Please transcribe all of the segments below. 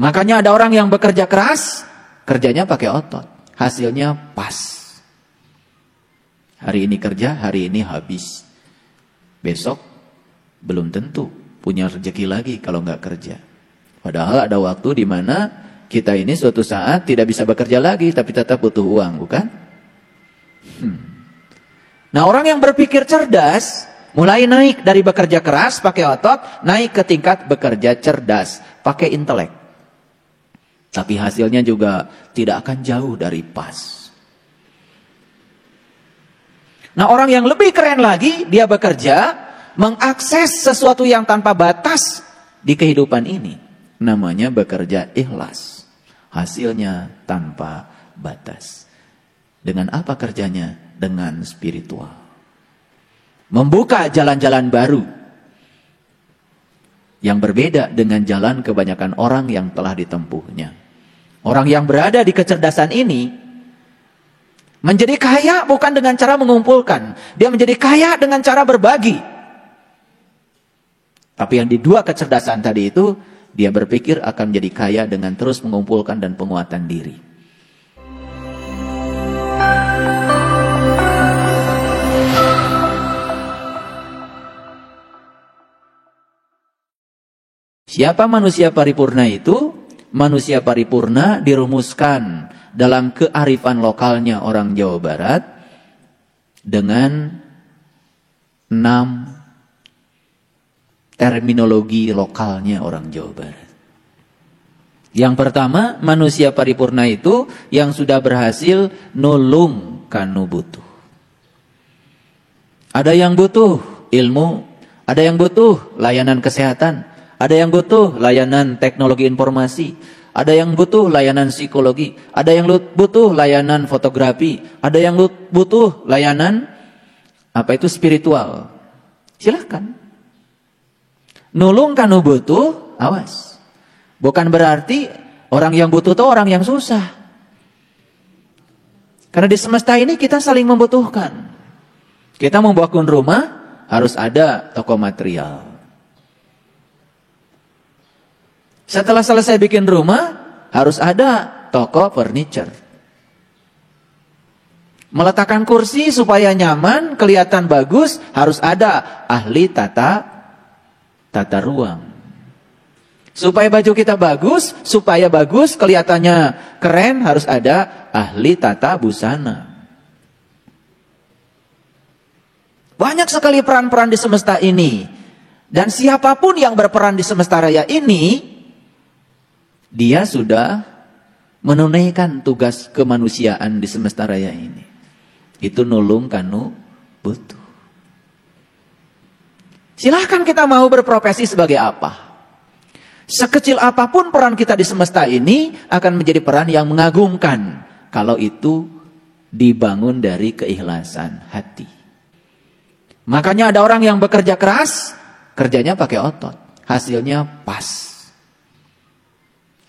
Makanya ada orang yang bekerja keras, kerjanya pakai otot, hasilnya pas. Hari ini kerja, hari ini habis. Besok belum tentu punya rezeki lagi kalau nggak kerja. Padahal ada waktu di mana kita ini suatu saat tidak bisa bekerja lagi, tapi tetap butuh uang, bukan? Nah, orang yang berpikir cerdas, mulai naik dari bekerja keras pakai otot, naik ke tingkat bekerja cerdas pakai intelek. Tapi hasilnya juga tidak akan jauh dari pas. Nah, orang yang lebih keren lagi, dia bekerja, mengakses sesuatu yang tanpa batas di kehidupan ini. Namanya bekerja ikhlas. Hasilnya tanpa batas. Dengan apa kerjanya? Dengan spiritual. Membuka jalan-jalan baru. Yang berbeda dengan jalan kebanyakan orang yang telah ditempuhnya. Orang yang berada di kecerdasan ini menjadi kaya bukan dengan cara mengumpulkan. Dia menjadi kaya dengan cara berbagi. Tapi yang di dua kecerdasan tadi itu, dia berpikir akan menjadi kaya dengan terus mengumpulkan dan penguatan diri. Siapa manusia paripurna itu? Manusia paripurna dirumuskan dalam kearifan lokalnya orang Jawa Barat dengan 6 terminologi lokalnya orang Jawa Barat. Yang pertama, manusia paripurna itu yang sudah berhasil nulung kanu butuh. Ada yang butuh ilmu, ada yang butuh layanan kesehatan, ada yang butuh layanan teknologi informasi, ada yang butuh layanan psikologi, ada yang butuh layanan fotografi, ada yang butuh layanan spiritual. Silahkan. Nulung kanu butuh, awas. Bukan berarti orang yang butuh itu orang yang susah. Karena di semesta ini kita saling membutuhkan. Kita membangun rumah, harus ada toko material. Setelah selesai bikin rumah, harus ada toko furniture. Meletakkan kursi supaya nyaman, kelihatan bagus, harus ada ahli tata ruang. Supaya baju kita bagus, supaya bagus, kelihatannya keren, harus ada ahli tata busana. Banyak sekali peran-peran di semesta ini. Dan siapapun yang berperan di semesta raya ini, dia sudah menunaikan tugas kemanusiaan di semesta raya ini. Itu nulung kanu butuh. Silahkan kita mau berprofesi sebagai apa. Sekecil apapun peran kita di semesta ini akan menjadi peran yang mengagumkan. Kalau itu dibangun dari keikhlasan hati. Makanya ada orang yang bekerja keras, kerjanya pakai otot. Hasilnya pas.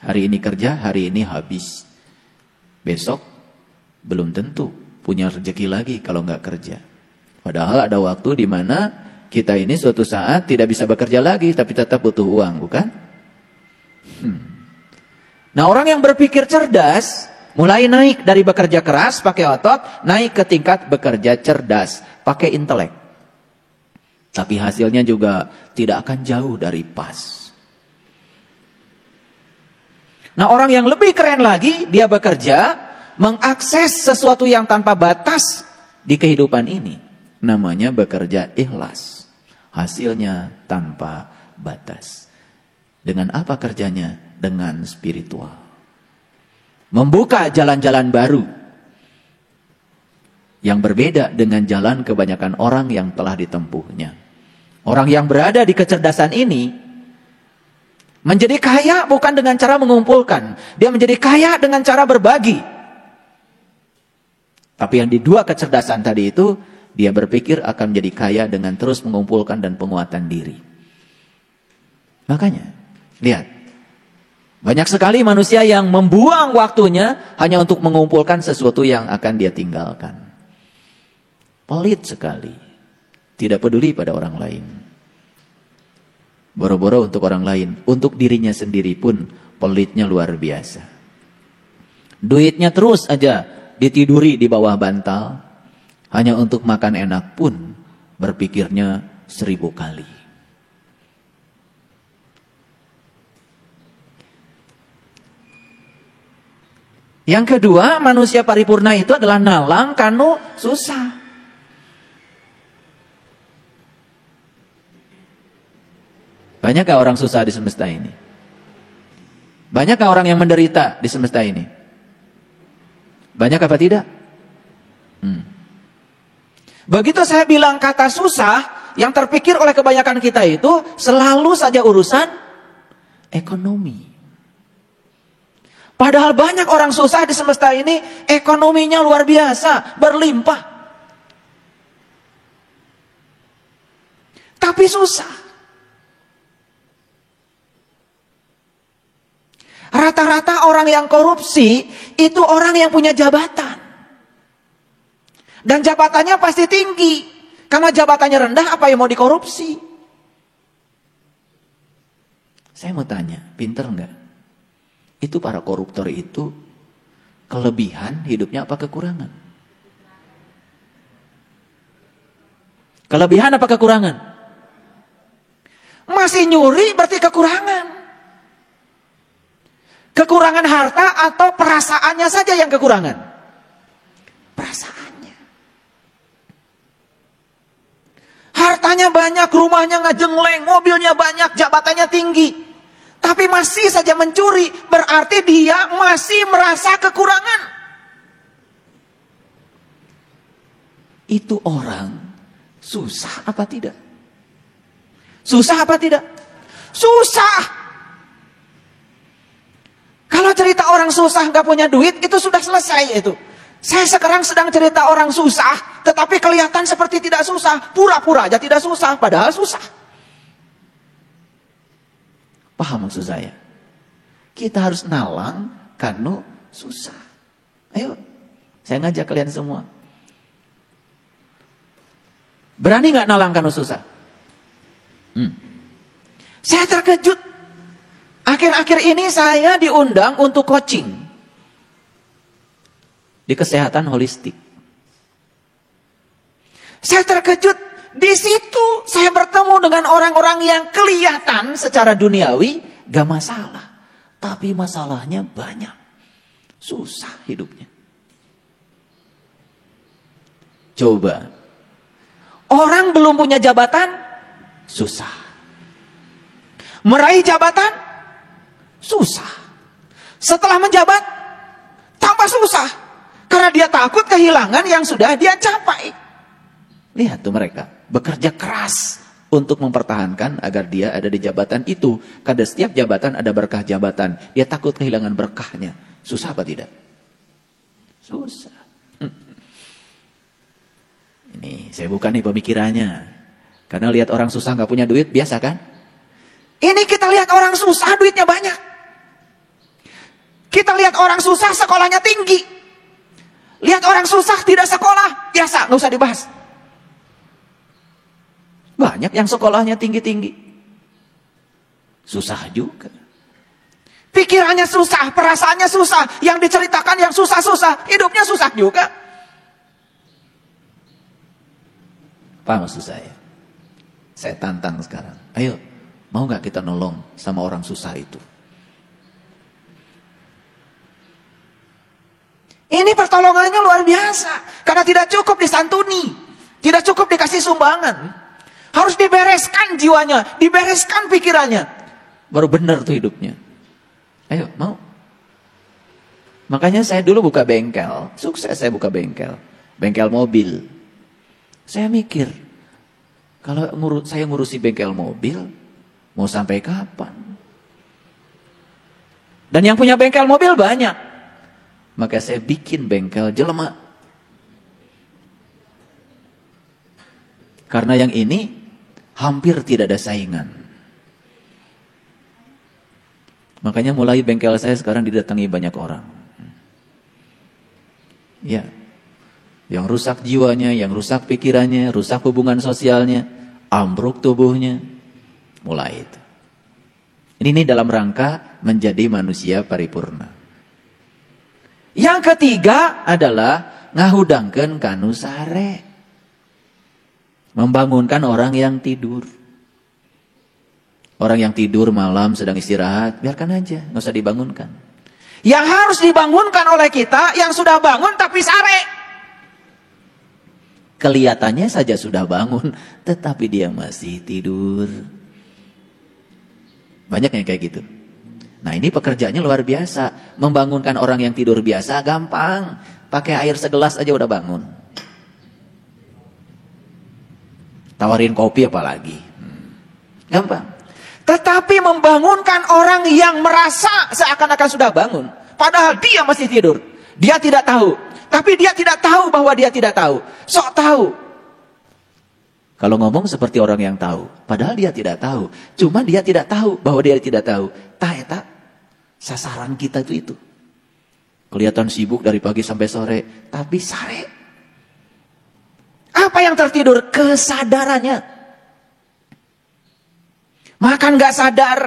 Hari ini kerja, hari ini habis. Besok belum tentu punya rezeki lagi kalau nggak kerja. Padahal ada waktu di mana kita ini suatu saat tidak bisa bekerja lagi, tapi tetap butuh uang, bukan? Nah, orang yang berpikir cerdas, mulai naik dari bekerja keras pakai otot, naik ke tingkat bekerja cerdas pakai intelek. Tapi hasilnya juga tidak akan jauh dari pas. Nah, orang yang lebih keren lagi, dia bekerja, mengakses sesuatu yang tanpa batas di kehidupan ini. Namanya bekerja ikhlas. Hasilnya tanpa batas. Dengan apa kerjanya? Dengan spiritual. Membuka jalan-jalan baru. Yang berbeda dengan jalan kebanyakan orang yang telah ditempuhnya. Orang yang berada di kecerdasan ini, menjadi kaya bukan dengan cara mengumpulkan. Dia menjadi kaya dengan cara berbagi. Tapi yang di dua kecerdasan tadi itu, dia berpikir akan menjadi kaya dengan terus mengumpulkan dan penguatan diri. Makanya, lihat. Banyak sekali manusia yang membuang waktunya hanya untuk mengumpulkan sesuatu yang akan dia tinggalkan. Pelit sekali. Tidak peduli pada orang lain. Boro-boro untuk orang lain, untuk dirinya sendiri pun pelitnya luar biasa. Duitnya terus aja ditiduri di bawah bantal, hanya untuk makan enak pun berpikirnya 1000 kali. Yang kedua, manusia paripurna itu adalah nalang kanu susah. Banyakkah orang susah di semesta ini? Banyakkah orang yang menderita di semesta ini? Banyak apa tidak? Begitu saya bilang kata susah, yang terpikir oleh kebanyakan kita itu selalu saja urusan ekonomi. Padahal banyak orang susah di semesta ini, ekonominya luar biasa, berlimpah. Tapi susah. Rata-rata orang yang korupsi, itu orang yang punya jabatan. Dan jabatannya pasti tinggi. Karena jabatannya rendah, apa yang mau dikorupsi? Saya mau tanya, pinter enggak? Itu para koruptor itu kelebihan hidupnya apa kekurangan? Kelebihan apa kekurangan? Masih nyuri berarti kekurangan. Kekurangan harta atau perasaannya saja yang kekurangan? Perasaannya. Hartanya banyak, rumahnya ngajengleng, mobilnya banyak, jabatannya tinggi. Tapi masih saja mencuri, berarti dia masih merasa kekurangan. Itu orang susah apa tidak? Susah apa tidak? Susah. Kalau cerita orang susah gak punya duit, itu sudah selesai itu. Saya sekarang sedang cerita orang susah, tetapi kelihatan seperti tidak susah. Pura-pura aja tidak susah, padahal susah. Paham maksud saya? Kita harus nalang kanu susah. Ayo, saya ngajak kalian semua. Berani gak nalang kanu susah? Saya terkejut. Akhir-akhir ini saya diundang untuk coaching di kesehatan holistik. Saya terkejut. Di situ saya bertemu dengan orang-orang yang kelihatan secara duniawi gak masalah. Tapi masalahnya banyak. Susah hidupnya. Coba. Orang belum punya jabatan, susah. Meraih jabatan, susah. Setelah menjabat, tambah susah. Karena dia takut kehilangan yang sudah dia capai. Lihat tuh mereka. Bekerja keras untuk mempertahankan agar dia ada di jabatan itu. Karena setiap jabatan ada berkah jabatan. Dia takut kehilangan berkahnya. Susah apa tidak? Susah. Ini saya bukan nih pemikirannya. Karena lihat orang susah gak punya duit, biasa kan? Ini kita lihat orang susah duitnya banyak. Kita lihat orang susah sekolahnya tinggi. Lihat orang susah tidak sekolah, biasa, gak usah dibahas. Banyak yang sekolahnya tinggi-tinggi. Susah juga. Pikirannya susah, perasaannya susah. Yang diceritakan yang susah-susah. Hidupnya susah juga. Paham maksud saya? Saya tantang sekarang. Ayo, mau gak kita nolong sama orang susah itu? Ini pertolongannya luar biasa. Karena tidak cukup disantuni. Tidak cukup dikasih sumbangan. Harus dibereskan jiwanya, dibereskan pikirannya. Baru benar tuh hidupnya. Ayo, mau? Makanya saya dulu buka bengkel. Sukses saya buka bengkel. Bengkel mobil. Saya mikir, kalau saya ngurusi bengkel mobil, mau sampai kapan? Dan yang punya bengkel mobil banyak. Maka saya bikin bengkel jelema. Karena yang ini hampir tidak ada saingan. Makanya mulai bengkel saya sekarang didatangi banyak orang. Ya. Yang rusak jiwanya, yang rusak pikirannya, rusak hubungan sosialnya, ambruk tubuhnya. Mulai itu. Ini dalam rangka menjadi manusia paripurna. Yang ketiga adalah ngahudangkeun kanu sare. Membangunkan orang yang tidur. Orang yang tidur malam sedang istirahat, biarkan aja, nggak usah dibangunkan. Yang harus dibangunkan oleh kita yang sudah bangun tapi sare. Kelihatannya saja sudah bangun, tetapi dia masih tidur. Banyak yang kayak gitu. Nah, ini pekerjaannya luar biasa. Membangunkan orang yang tidur biasa gampang. Pakai air segelas aja udah bangun. Tawarin kopi apalagi. Gampang. Tetapi membangunkan orang yang merasa seakan-akan sudah bangun. Padahal dia masih tidur. Dia tidak tahu. Tapi dia tidak tahu bahwa dia tidak tahu. Sok tahu. Kalau ngomong seperti orang yang tahu. Padahal dia tidak tahu. Cuma dia tidak tahu bahwa dia tidak tahu. Tak, sasaran kita itu. Kelihatan sibuk dari pagi sampai sore. Tapi sare. Apa yang tertidur? Kesadarannya. Makan gak sadar,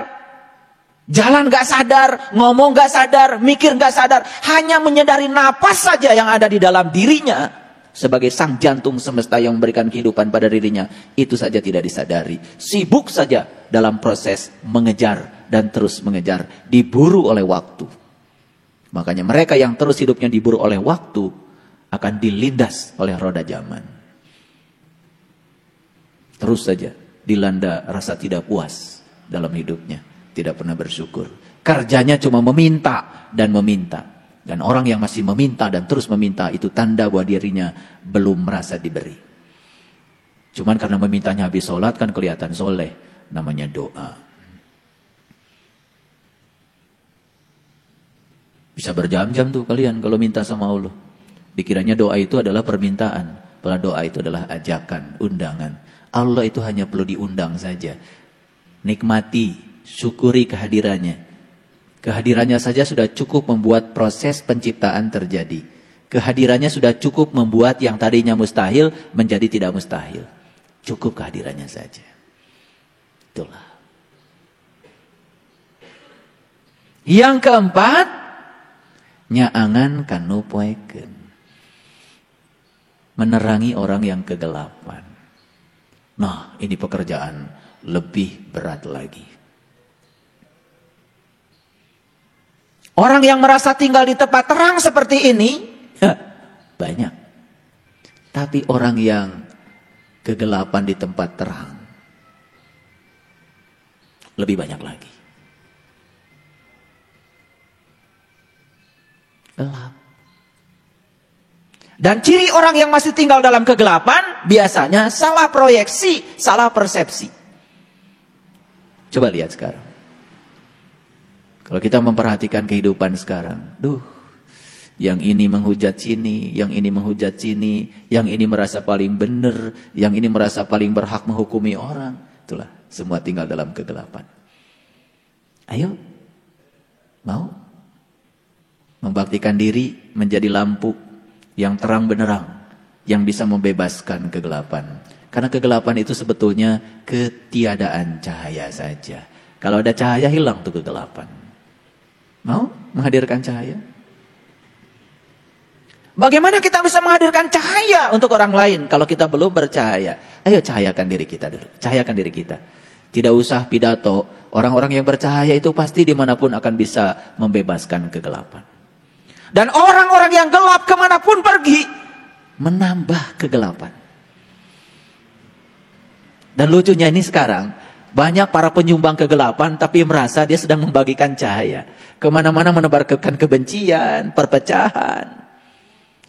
jalan gak sadar, ngomong gak sadar, mikir gak sadar. Hanya menyadari napas saja yang ada di dalam dirinya. Sebagai sang jantung semesta yang memberikan kehidupan pada dirinya. Itu saja tidak disadari. Sibuk saja dalam proses mengejar dan terus mengejar. Diburu oleh waktu. Makanya mereka yang terus hidupnya diburu oleh waktu akan dilindas oleh roda zaman. Terus saja dilanda rasa tidak puas dalam hidupnya. Tidak pernah bersyukur. Kerjanya cuma meminta dan meminta. Dan orang yang masih meminta dan terus meminta itu tanda bahwa dirinya belum merasa diberi. Cuman karena memintanya habis sholat kan kelihatan soleh. Namanya doa. Bisa berjam-jam tuh kalian kalau minta sama Allah. Dikiranya doa itu adalah permintaan. Padahal doa itu adalah ajakan, undangan. Allah itu hanya perlu diundang saja. Nikmati, syukuri kehadirannya. Kehadirannya saja sudah cukup membuat proses penciptaan terjadi. Kehadirannya sudah cukup membuat yang tadinya mustahil menjadi tidak mustahil. Cukup kehadirannya saja. Itulah. Yang keempat, nyaangan kanu poeken. Menerangi orang yang kegelapan. Nah, ini pekerjaan lebih berat lagi. Orang yang merasa tinggal di tempat terang seperti ini, banyak. Tapi orang yang kegelapan di tempat terang, lebih banyak lagi. Gelap. Dan ciri orang yang masih tinggal dalam kegelapan, biasanya salah proyeksi, salah persepsi. Coba lihat sekarang. Kalau kita memperhatikan kehidupan sekarang, yang ini menghujat sini, yang ini menghujat sini, yang ini merasa paling benar, yang ini merasa paling berhak menghukumi orang. Itulah, semua tinggal dalam kegelapan. Ayo, mau membaktikan diri menjadi lampu yang terang benderang, yang bisa membebaskan kegelapan. Karena kegelapan itu sebetulnya ketiadaan cahaya saja. Kalau ada cahaya, hilang tuh kegelapan. Mau menghadirkan cahaya? Bagaimana kita bisa menghadirkan cahaya untuk orang lain kalau kita belum bercahaya? Ayo cahayakan diri kita dulu. Cahayakan diri kita. Tidak usah pidato. Orang-orang yang bercahaya itu pasti dimanapun akan bisa membebaskan kegelapan. Dan orang-orang yang gelap kemanapun pergi, menambah kegelapan. Dan lucunya ini sekarang, banyak para penyumbang kegelapan, tapi merasa dia sedang membagikan cahaya. Kemana-mana menebarkan kebencian, perpecahan,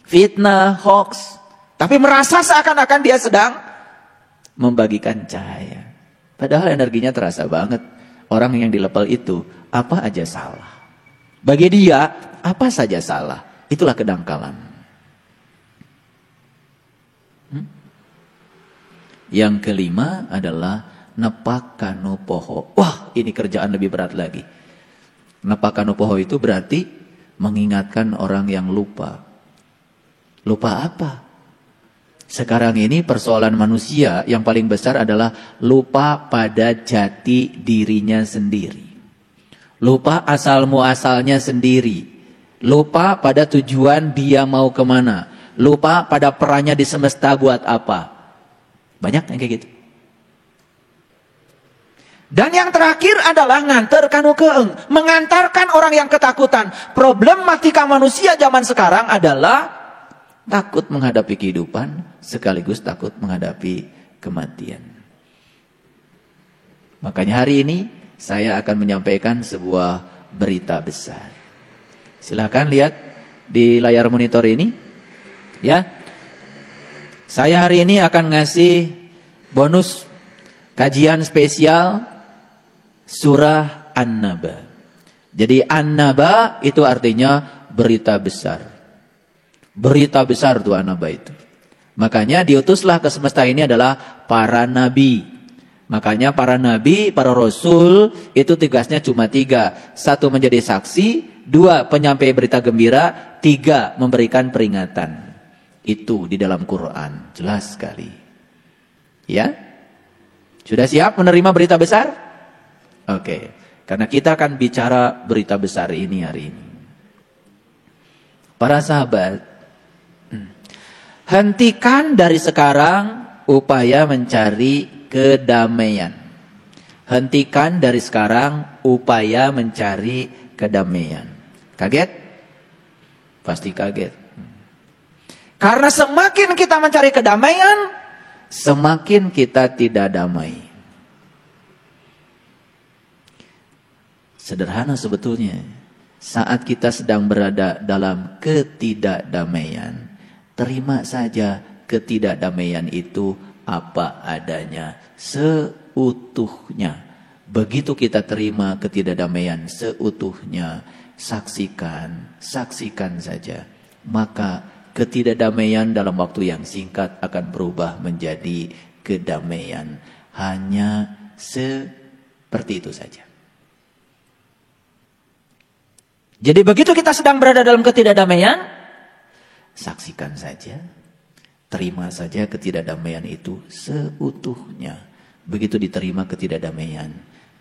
fitnah, hoax. Tapi merasa seakan-akan dia sedang membagikan cahaya. Padahal energinya terasa banget. Orang yang di level itu, apa aja salah. Bagi dia, apa saja salah. Itulah kedangkalan. Yang kelima adalah nepak kanu poho. Wah, ini kerjaan lebih berat lagi. Nepak kanu poho itu berarti mengingatkan orang yang lupa. Lupa apa? Sekarang ini persoalan manusia yang paling besar adalah lupa pada jati dirinya sendiri. Lupa asal muasalnya sendiri. Lupa pada tujuan dia mau kemana. Lupa pada perannya di semesta buat apa. Banyak yang kayak gitu. Dan yang terakhir adalah nganterkan keeng. Mengantarkan orang yang ketakutan. Problematika manusia zaman sekarang adalah takut menghadapi kehidupan sekaligus takut menghadapi kematian. Makanya hari ini saya akan menyampaikan sebuah berita besar. Silakan lihat di layar monitor ini. Ya. Saya hari ini akan ngasih bonus kajian spesial surah An-Naba. Jadi An-Naba itu artinya berita besar. Berita besar tuh An-Naba itu. Makanya diutuslah ke semesta ini adalah para nabi. Makanya para nabi, para rasul itu tugasnya cuma 3. 1 menjadi saksi, 2 penyampai berita gembira, 3 memberikan peringatan. Itu di dalam Quran, jelas sekali. Ya? Sudah siap menerima berita besar? Oke, karena kita akan bicara berita besar ini hari ini. Para sahabat, hentikan dari sekarang upaya mencari kedamaian. Hentikan dari sekarang upaya mencari kedamaian. Kaget? Pasti kaget. Karena semakin kita mencari kedamaian, semakin kita tidak damai. Sederhana sebetulnya. Saat kita sedang berada dalam ketidakdamaian, terima saja ketidakdamaian itu apa adanya, seutuhnya. Begitu kita terima ketidakdamaian seutuhnya, saksikan saja. Maka ketidakdamaian dalam waktu yang singkat akan berubah menjadi kedamaian. Hanya seperti itu saja. Jadi begitu kita sedang berada dalam ketidakdamaian, saksikan saja. Terima saja ketidakdamaian itu seutuhnya. Begitu diterima ketidakdamaian,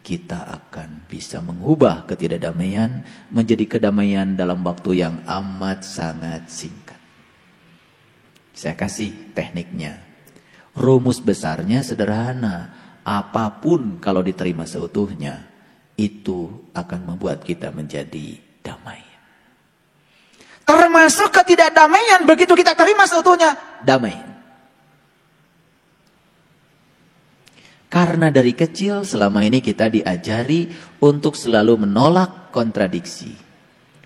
kita akan bisa mengubah ketidakdamaian menjadi kedamaian dalam waktu yang amat sangat singkat. Saya kasih tekniknya. Rumus besarnya sederhana. Apapun kalau diterima seutuhnya, itu akan membuat kita menjadi damai. Termasuk ketidakdamaian, begitu kita terima seutuhnya, damai. Karena dari kecil selama ini kita diajari untuk selalu menolak kontradiksi.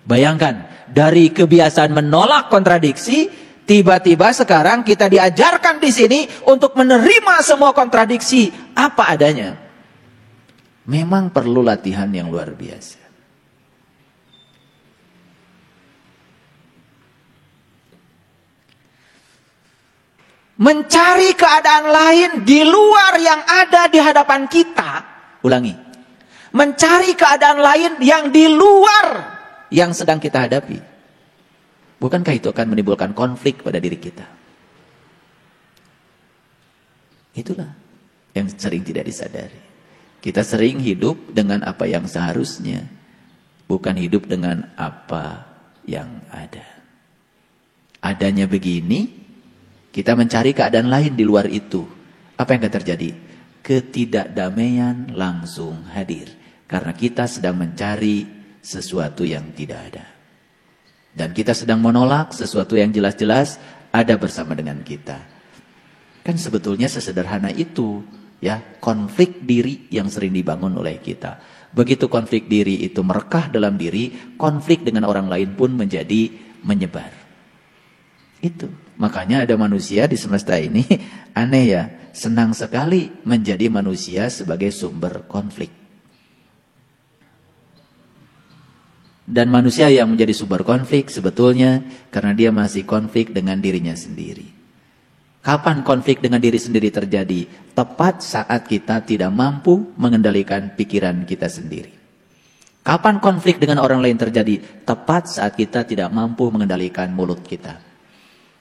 Bayangkan, dari kebiasaan menolak kontradiksi, tiba-tiba sekarang kita diajarkan di sini untuk menerima semua kontradiksi apa adanya. Memang perlu latihan yang luar biasa. Mencari keadaan lain di luar yang ada di hadapan kita. Ulangi. Mencari keadaan lain yang di luar yang sedang kita hadapi. Bukankah itu akan menimbulkan konflik pada diri kita? Itulah yang sering tidak disadari. Kita sering hidup dengan apa yang seharusnya. Bukan hidup dengan apa yang ada. Adanya begini, kita mencari keadaan lain di luar itu. Apa yang akan terjadi? Ketidakdamaian langsung hadir. Karena kita sedang mencari sesuatu yang tidak ada. Dan kita sedang menolak sesuatu yang jelas-jelas ada bersama dengan kita. Kan sebetulnya sesederhana itu. Ya, konflik diri yang sering dibangun oleh kita. Begitu konflik diri itu merekah dalam diri, konflik dengan orang lain pun menjadi menyebar. Itu. Makanya ada manusia di semesta ini, aneh ya, senang sekali menjadi manusia sebagai sumber konflik. Dan manusia yang menjadi sumber konflik sebetulnya karena dia masih konflik dengan dirinya sendiri. Kapan konflik dengan diri sendiri terjadi? Tepat saat kita tidak mampu mengendalikan pikiran kita sendiri. Kapan konflik dengan orang lain terjadi? Tepat saat kita tidak mampu mengendalikan mulut kita.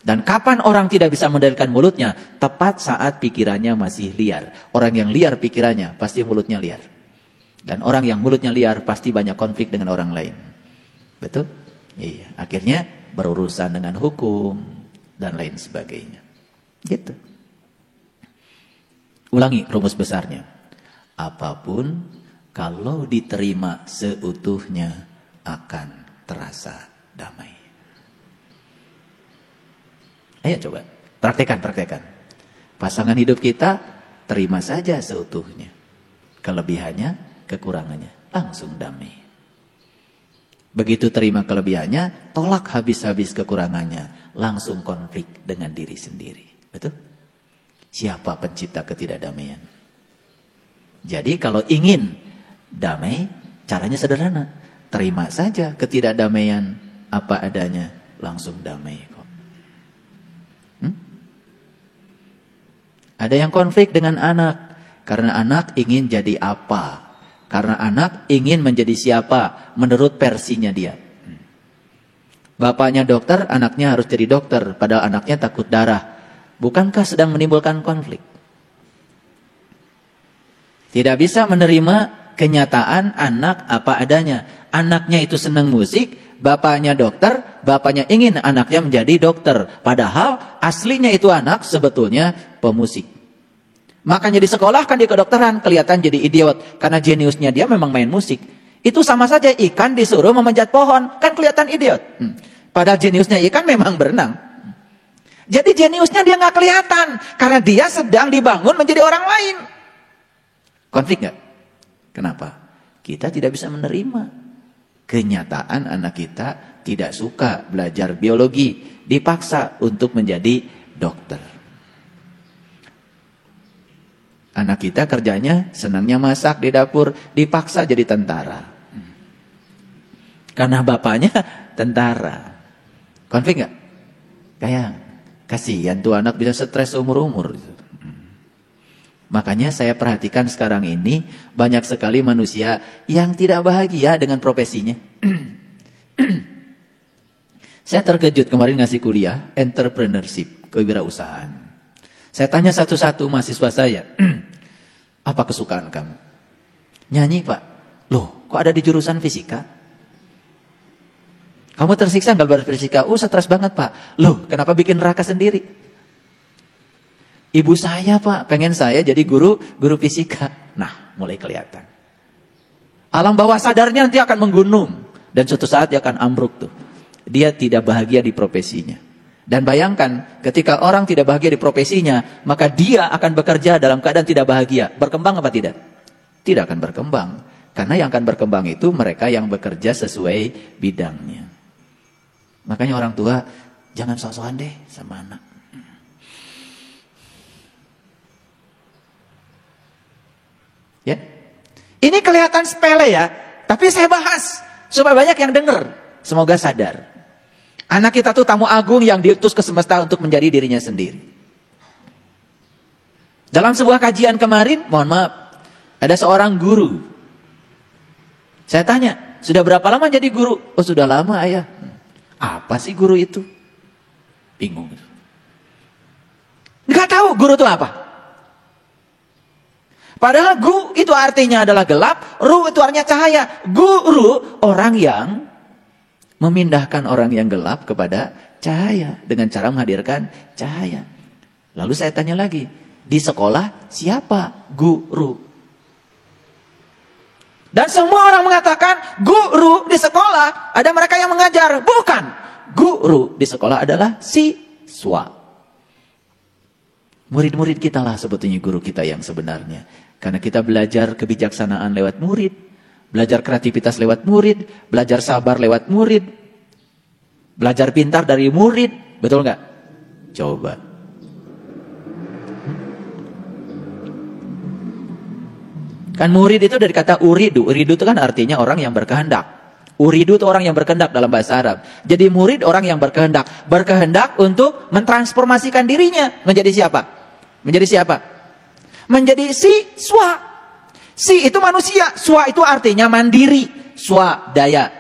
Dan kapan orang tidak bisa mengendalikan mulutnya? Tepat saat pikirannya masih liar. Orang yang liar pikirannya, pasti mulutnya liar. Dan orang yang mulutnya liar pasti banyak konflik dengan orang lain. Betul? Iya. Akhirnya berurusan dengan hukum dan lain sebagainya. Gitu. Ulangi rumus besarnya. Apapun kalau diterima seutuhnya akan terasa damai. Ayo coba, praktekan. Pasangan hidup kita terima saja seutuhnya. Kelebihannya, kekurangannya, langsung damai. Begitu terima kelebihannya, tolak habis-habis kekurangannya, langsung konflik dengan diri sendiri. Betul? Siapa pencipta ketidakdamaian? Jadi kalau ingin damai, caranya sederhana. Terima saja ketidakdamaian apa adanya, langsung damai kok. Ada yang konflik dengan anak, karena anak ingin jadi apa? Karena anak ingin menjadi siapa menurut versinya dia. Bapaknya dokter, anaknya harus jadi dokter, padahal anaknya takut darah. Bukankah sedang menimbulkan konflik? Tidak bisa menerima kenyataan anak apa adanya. Anaknya itu senang musik, bapaknya dokter, bapaknya ingin anaknya menjadi dokter. Padahal aslinya itu anak sebetulnya pemusik. Makanya di sekolah kan di kedokteran kelihatan jadi idiot. Karena jeniusnya dia memang main musik. Itu sama saja ikan disuruh memanjat pohon. Kan kelihatan idiot. Padahal jeniusnya ikan memang berenang. Jadi jeniusnya dia nggak kelihatan. Karena dia sedang dibangun menjadi orang lain. Konflik nggak? Kenapa? Kita tidak bisa menerima kenyataan anak kita tidak suka belajar biologi, dipaksa untuk menjadi dokter. Anak kita kerjanya senangnya masak di dapur, dipaksa jadi tentara. Karena bapaknya tentara. Konflik nggak? Kayak kasihan tuh anak bisa stres umur-umur. Makanya saya perhatikan sekarang ini banyak sekali manusia yang tidak bahagia dengan profesinya. Saya terkejut kemarin ngasih kuliah entrepreneurship, kewirausahaan. Saya tanya satu-satu mahasiswa saya, apa kesukaan kamu? Nyanyi Pak. Loh, kok ada di jurusan fisika? Kamu tersiksa nggak belajar fisika? Stres banget Pak. Loh, kenapa bikin neraka sendiri? Ibu saya Pak, pengen saya jadi guru fisika. Nah, mulai kelihatan. Alam bawah sadarnya nanti akan menggunung. Dan suatu saat dia akan ambruk tuh. Dia tidak bahagia di profesinya. Dan bayangkan, ketika orang tidak bahagia di profesinya, maka dia akan bekerja dalam keadaan tidak bahagia. Berkembang apa tidak? Tidak akan berkembang. Karena yang akan berkembang itu mereka yang bekerja sesuai bidangnya. Makanya orang tua, jangan sok-sokan deh sama anak. Ya, ini kelihatan sepele ya, tapi saya bahas supaya banyak yang dengar. Semoga sadar. Anak kita tuh tamu agung yang diutus ke semesta untuk menjadi dirinya sendiri. Dalam sebuah kajian kemarin, mohon maaf, ada seorang guru. Saya tanya, sudah berapa lama jadi guru? Oh sudah lama ayah. Apa sih guru itu? Bingung. Nggak tahu guru itu apa. Padahal gu itu artinya adalah gelap, ru itu artinya cahaya. Guru orang yang memindahkan orang yang gelap kepada cahaya dengan cara menghadirkan cahaya. Lalu saya tanya lagi, di sekolah siapa guru? Dan semua orang mengatakan guru di sekolah ada mereka yang mengajar. Bukan, guru di sekolah adalah siswa. Murid-murid kita lah sebetulnya guru kita yang sebenarnya. Karena kita belajar kebijaksanaan lewat murid, belajar kreativitas lewat murid, belajar sabar lewat murid, belajar pintar dari murid. Betul nggak? Coba. Kan murid itu dari kata uridu. Uridu itu kan artinya orang yang berkehendak. Uridu itu orang yang berkehendak dalam bahasa Arab. Jadi murid orang yang berkehendak. Berkehendak untuk mentransformasikan dirinya. Menjadi siapa? Menjadi siapa? Menjadi siswa. Si itu manusia. Swa itu artinya mandiri. Swadaya.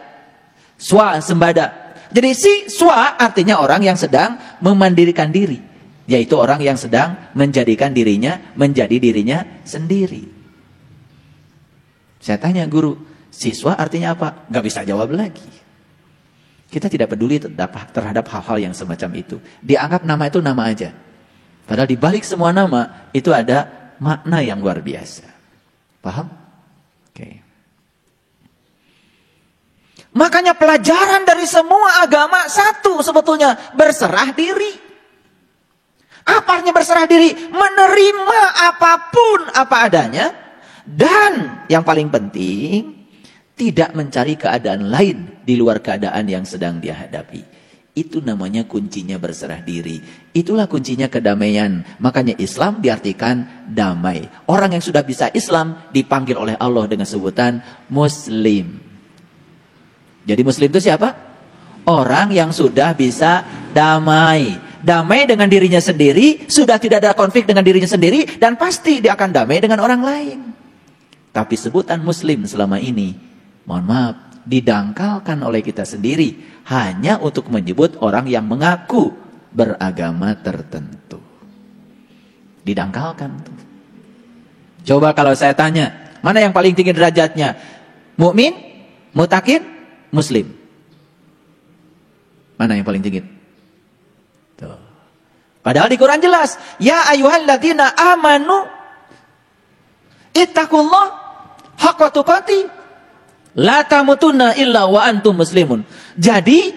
Swasembada. Jadi siswa artinya orang yang sedang memandirikan diri. Yaitu orang yang sedang menjadikan dirinya menjadi dirinya sendiri. Saya tanya guru, siswa artinya apa? Nggak bisa jawab lagi. Kita tidak peduli terhadap hal-hal yang semacam itu. Dianggap nama itu nama aja. Padahal di balik semua nama itu ada makna yang luar biasa. Paham? Oke. Makanya pelajaran dari semua agama satu sebetulnya, berserah diri. Apa artinya berserah diri? Menerima apapun apa adanya. Dan yang paling penting, tidak mencari keadaan lain di luar keadaan yang sedang dia hadapi. Itu namanya kuncinya berserah diri. Itulah kuncinya kedamaian. Makanya Islam diartikan damai. Orang yang sudah bisa Islam dipanggil oleh Allah dengan sebutan Muslim. Jadi Muslim itu siapa? Orang yang sudah bisa damai. Damai dengan dirinya sendiri, sudah tidak ada konflik dengan dirinya sendiri, dan pasti dia akan damai dengan orang lain. Tapi sebutan Muslim selama ini, mohon maaf, didangkalkan oleh kita sendiri hanya untuk menyebut orang yang mengaku beragama tertentu. Didangkalkan tuh. Coba kalau saya tanya, mana yang paling tinggi derajatnya? Mukmin, mutakin, Muslim. Mana yang paling tinggi? Tuh. Padahal di Quran jelas, ya ayyuhalladzina amanu ittaqullah haqqa tuqatih la tamutunna illa wa antum muslimun. Jadi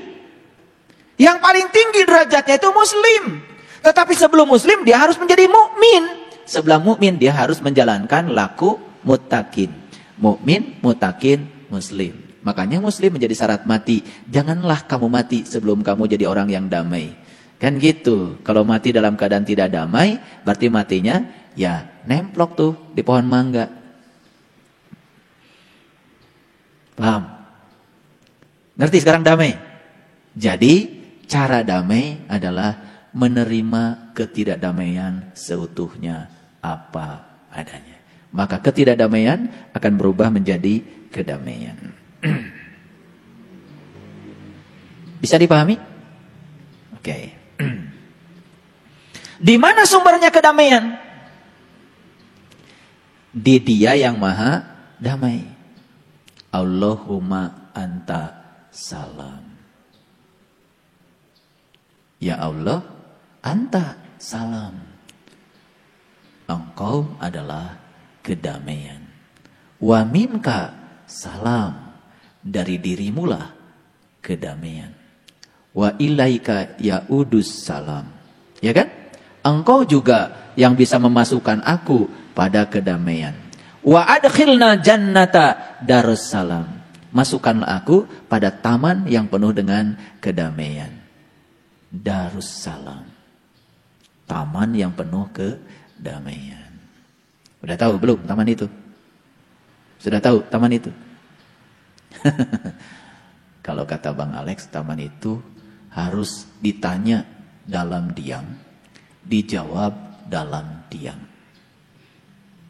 yang paling tinggi derajatnya itu Muslim. Tetapi sebelum Muslim dia harus menjadi mukmin. Sebelum mukmin dia harus menjalankan laku muttaqin. Mukmin, mutakin, Muslim. Makanya Muslim menjadi syarat mati. Janganlah kamu mati sebelum kamu jadi orang yang damai. Kan gitu. Kalau mati dalam keadaan tidak damai, berarti matinya ya nemplok tuh di pohon mangga. Paham? Ngerti sekarang damai? Jadi cara damai adalah menerima ketidakdamaian seutuhnya apa adanya. Maka ketidakdamaian akan berubah menjadi kedamaian. Bisa dipahami? Oke. Di mana sumbernya kedamaian? Di Dia yang Maha Damai. Allahumma anta salam. Ya Allah, anta salam. Engkau adalah kedamaian. Wa minka salam. Dari dirimulah kedamaian. Wa ilaika yaudus salam. Ya kan? Engkau juga yang bisa memasukkan aku pada kedamaian. Wa adkhilna jannata darussalam. Masukkanlah aku pada taman yang penuh dengan kedamaian. Darussalam. Taman yang penuh kedamaian. Udah tahu belum taman itu? Sudah tahu taman itu? Kalau kata Bang Alex, taman itu harus ditanya dalam diam, dijawab dalam diam.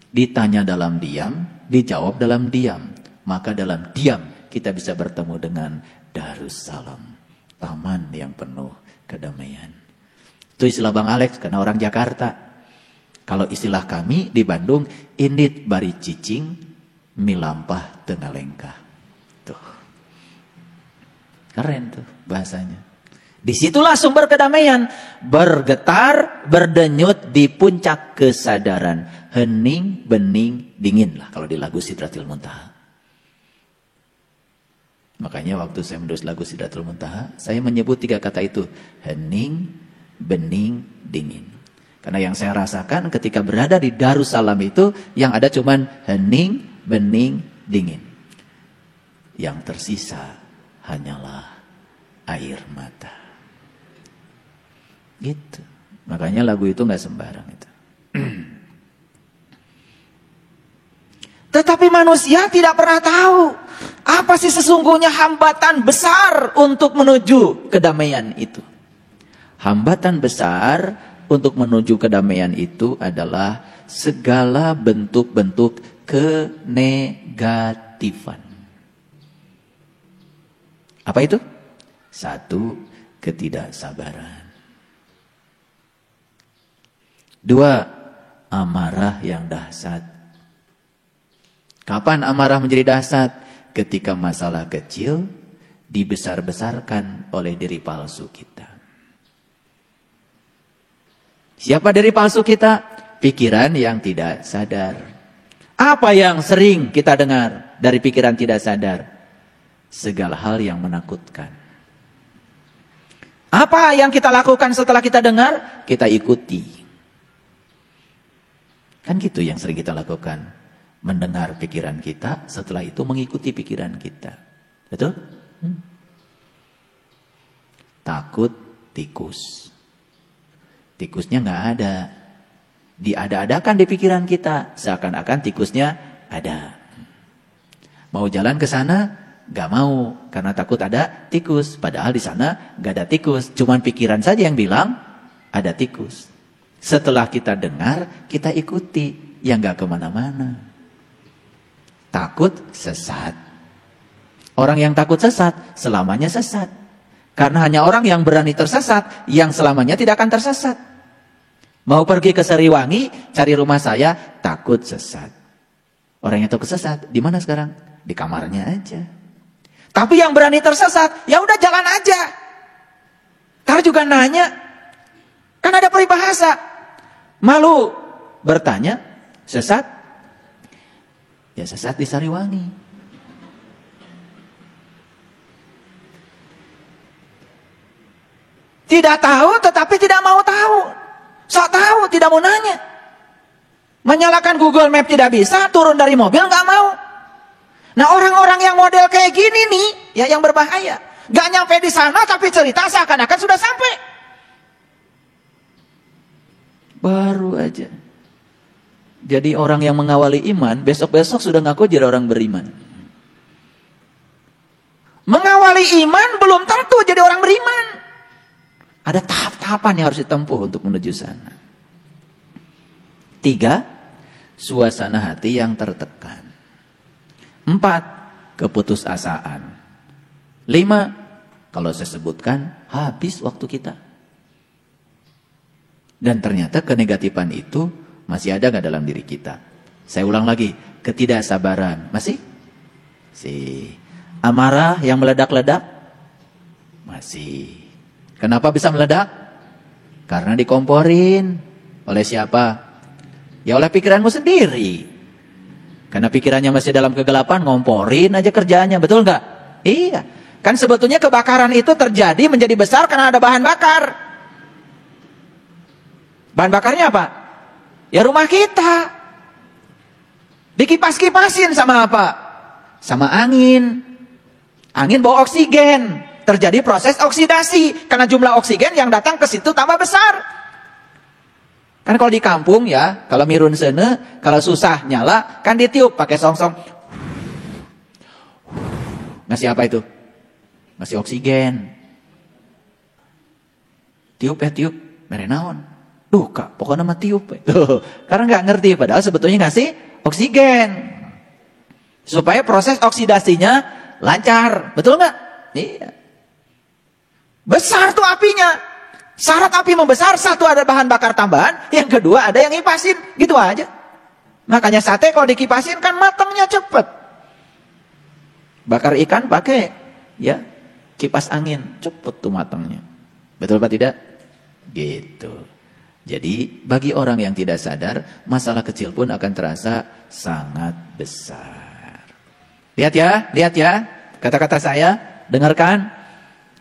Ditanya dalam diam, dijawab dalam diam. Maka dalam diam kita bisa bertemu dengan Darussalam, taman yang penuh kedamaian. Itu istilah Bang Alex karena orang Jakarta. Kalau istilah kami di Bandung, indit bari cicing, milampah tengalengkah. Tuh. Keren tuh bahasanya. Disitulah sumber kedamaian. Bergetar, berdenyut di puncak kesadaran. Hening, bening, dingin lah kalau di lagu Sidratul Muntaha. Makanya waktu saya menulis lagu Sidratul Muntaha, saya menyebut 3 kata itu. Hening, bening, dingin. Karena yang saya rasakan ketika berada di Darussalam itu, yang ada cuman hening, bening, dingin. Yang tersisa hanyalah air mata. Gitu. Makanya lagu itu gak sembarang itu. Tetapi manusia tidak pernah tahu apa sih sesungguhnya hambatan besar untuk menuju kedamaian itu. Hambatan besar untuk menuju kedamaian itu adalah segala bentuk-bentuk kenegatifan. Apa itu? 1, ketidaksabaran. 2, amarah yang dahsyat. Kapan amarah menjadi dahsyat? Ketika masalah kecil dibesar-besarkan oleh diri palsu kita. Siapa diri palsu kita? Pikiran yang tidak sadar. Apa yang sering kita dengar dari pikiran tidak sadar? Segala hal yang menakutkan. Apa yang kita lakukan setelah kita dengar? Kita ikuti. Kan gitu yang sering kita lakukan. Mendengar pikiran kita, setelah itu mengikuti pikiran kita. Betul? Takut tikus. Tikusnya nggak ada. Diada-adakan di pikiran kita. Seakan-akan tikusnya ada. Mau jalan ke sana, nggak mau. Karena takut ada tikus. Padahal di sana nggak ada tikus. Cuman pikiran saja yang bilang ada tikus. Setelah kita dengar, kita ikuti. Yang nggak kemana-mana. Takut sesat. Orang yang takut sesat, selamanya sesat. Karena hanya orang yang berani tersesat, yang selamanya tidak akan tersesat. Mau pergi ke Seriwangi, cari rumah saya, takut sesat. Orang yang takut sesat, di mana sekarang? Di kamarnya aja. Tapi yang berani tersesat, ya udah jalan aja. Ntar juga nanya. Kan ada peribahasa. Malu bertanya, sesat. Ya sesat di Sariwangi. Tidak tahu tetapi tidak mau tahu. Sok tahu tidak mau nanya. Menyalakan Google Map tidak bisa, turun dari mobil nggak mau. Nah orang-orang yang model kayak gini nih, ya yang berbahaya. Gak nyampe di sana tapi cerita seakan-akan sudah sampai. Baru aja. Jadi orang yang mengawali iman, besok-besok sudah ngaku jadi orang beriman. Mengawali iman belum tentu jadi orang beriman. Ada tahap-tahapan yang harus ditempuh untuk menuju sana. 3, suasana hati yang tertekan. 4, keputusasaan. 5, kalau saya sebutkan, habis waktu kita. Dan ternyata kenegatifan itu masih ada gak dalam diri kita? Saya ulang lagi, ketidaksabaran. Masih? Amarah yang meledak-ledak? Masih. Kenapa bisa meledak? Karena dikomporin. Oleh siapa? Ya oleh pikiranmu sendiri. Karena pikirannya masih dalam kegelapan, ngomporin aja kerjaannya. Betul gak? Iya. Kan sebetulnya kebakaran itu terjadi menjadi besar karena ada bahan bakar. Bahan bakarnya apa? Ya rumah kita. Dikipas-kipasin sama apa? Sama angin. Angin bawa oksigen. Terjadi proses oksidasi. Karena jumlah oksigen yang datang ke situ tambah besar. Kan kalau di kampung ya, kalau mirun sene, kalau susah nyala, kan ditiup pakai song-song. Ngasih apa itu? Ngasih oksigen. Tiup ya tiup. Merenaon. Duh kak, pokoknya mah tiup. Karena nggak ngerti, padahal sebetulnya ngasih oksigen. Supaya proses oksidasinya lancar. Betul nggak? Iya. Besar tuh apinya. Syarat api membesar, satu ada bahan bakar tambahan, yang kedua ada yang ngipasin. Gitu aja. Makanya sate kalau dikipasin kan matangnya cepet. Bakar ikan pakai ya kipas angin, cepet tuh matangnya. Betul apa tidak? Gitu. Jadi bagi orang yang tidak sadar, masalah kecil pun akan terasa sangat besar. Lihat ya, kata-kata saya, dengarkan.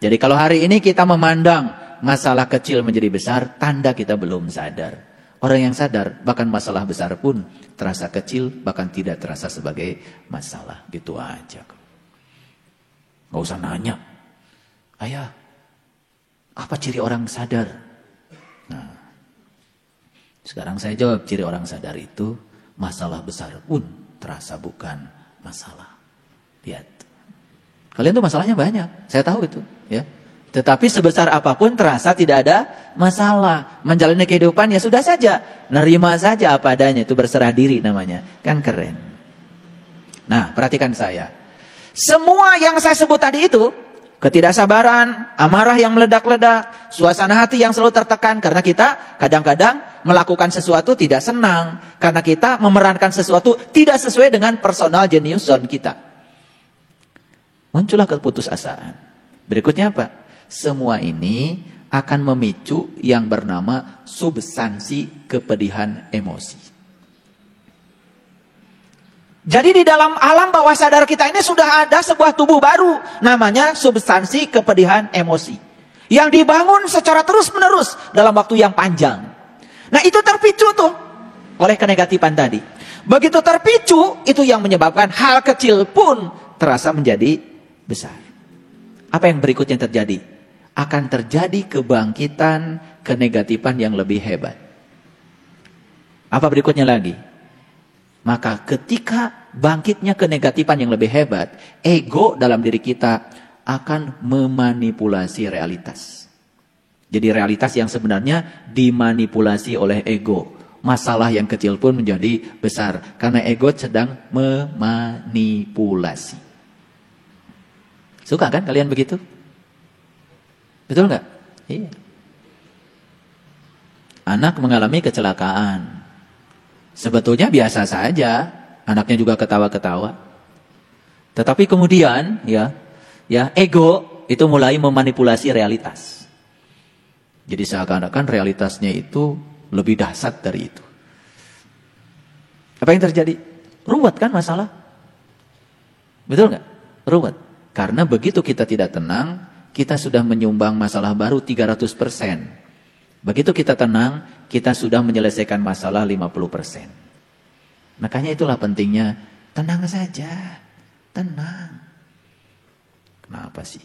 Jadi kalau hari ini kita memandang masalah kecil menjadi besar, tanda kita belum sadar. Orang yang sadar, bahkan masalah besar pun terasa kecil, bahkan tidak terasa sebagai masalah. Gitu aja. Gak usah nanya. Ayah, apa ciri orang sadar? Nah, sekarang saya jawab, ciri orang sadar itu masalah besar pun terasa bukan masalah. Lihat. Kalian tuh masalahnya banyak, saya tahu itu, ya. Tetapi sebesar apapun terasa tidak ada masalah. Menjalani kehidupan ya sudah saja, nerima saja apa adanya, itu berserah diri namanya. Kan keren. Nah, perhatikan saya. Semua yang saya sebut tadi itu, Ketidaksabaran, amarah yang meledak-ledak, suasana hati yang selalu tertekan karena kita kadang-kadang melakukan sesuatu tidak senang, karena kita memerankan sesuatu tidak sesuai dengan personal genius zone kita. Muncullah keputusasaan. Berikutnya apa? Semua ini akan memicu yang bernama substansi kepedihan emosi. Jadi di dalam alam bawah sadar kita ini sudah ada sebuah tubuh baru, namanya substansi kepedihan emosi, yang dibangun secara terus-menerus dalam waktu yang panjang. Nah, itu terpicu tuh oleh kenegatifan tadi. Begitu terpicu, itu yang menyebabkan hal kecil pun terasa menjadi besar. Apa yang berikutnya terjadi? Akan terjadi kebangkitan kenegatifan yang lebih hebat. Apa berikutnya lagi? Maka ketika bangkitnya kenegatifan yang lebih hebat, ego dalam diri kita akan memanipulasi realitas. Jadi realitas yang sebenarnya dimanipulasi oleh ego. Masalah yang kecil pun menjadi besar karena ego sedang memanipulasi. Suka kan kalian begitu? Betul nggak? Iya. Anak mengalami kecelakaan. Sebetulnya biasa saja, anaknya juga ketawa-ketawa. Tetapi kemudian ya ego itu mulai memanipulasi realitas. Jadi seakan-akan realitasnya itu lebih dahsyat dari itu. Apa yang terjadi? Ruwet kan masalah? Betul nggak? Ruwet. Karena begitu kita tidak tenang, kita sudah menyumbang masalah baru 300%. Begitu kita tenang, kita sudah menyelesaikan masalah 50%. Makanya itulah pentingnya tenang saja. Tenang. Kenapa sih?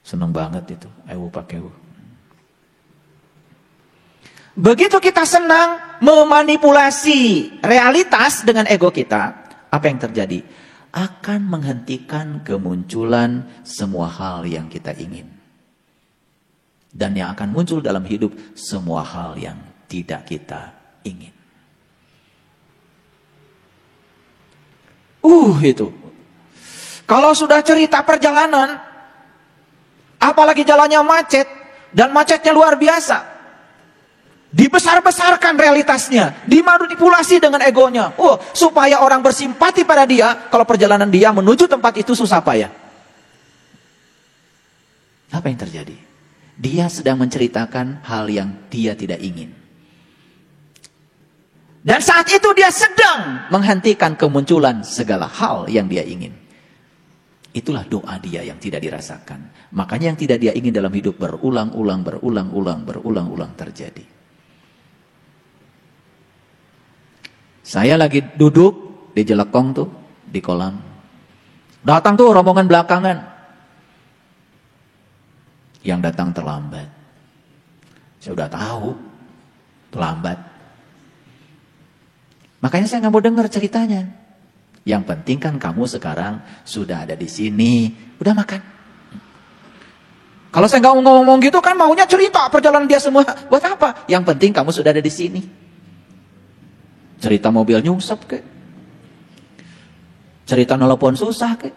Seneng banget itu. Ewu pakai ewu. Begitu kita senang memanipulasi realitas dengan ego kita, apa yang terjadi? Akan menghentikan kemunculan semua hal yang kita ingin. Dan yang akan muncul dalam hidup semua hal yang tidak kita ingin. Itu. Kalau sudah cerita perjalanan, apalagi jalannya macet, dan macetnya luar biasa. Dibesar-besarkan realitasnya, dimanipulasi dengan egonya. Supaya orang bersimpati pada dia, kalau perjalanan dia menuju tempat itu susah payah. Apa yang terjadi? Dia sedang menceritakan hal yang dia tidak ingin. Dan saat itu dia sedang menghentikan kemunculan segala hal yang dia ingin. Itulah doa dia yang tidak dirasakan. Makanya yang tidak dia ingin dalam hidup berulang-ulang terjadi. Saya lagi duduk di Jelekong tuh, di kolam. Datang tuh rombongan belakangan. Yang datang terlambat. Saya udah tahu terlambat. Makanya saya nggak mau dengar ceritanya. Yang penting kan kamu sekarang sudah ada di sini, udah makan. Kalau saya nggak ngomong gitu kan maunya cerita perjalanan dia semua. Buat apa? Yang penting kamu sudah ada di sini. Cerita mobil nyungsep ke? Cerita nelpon susah ke?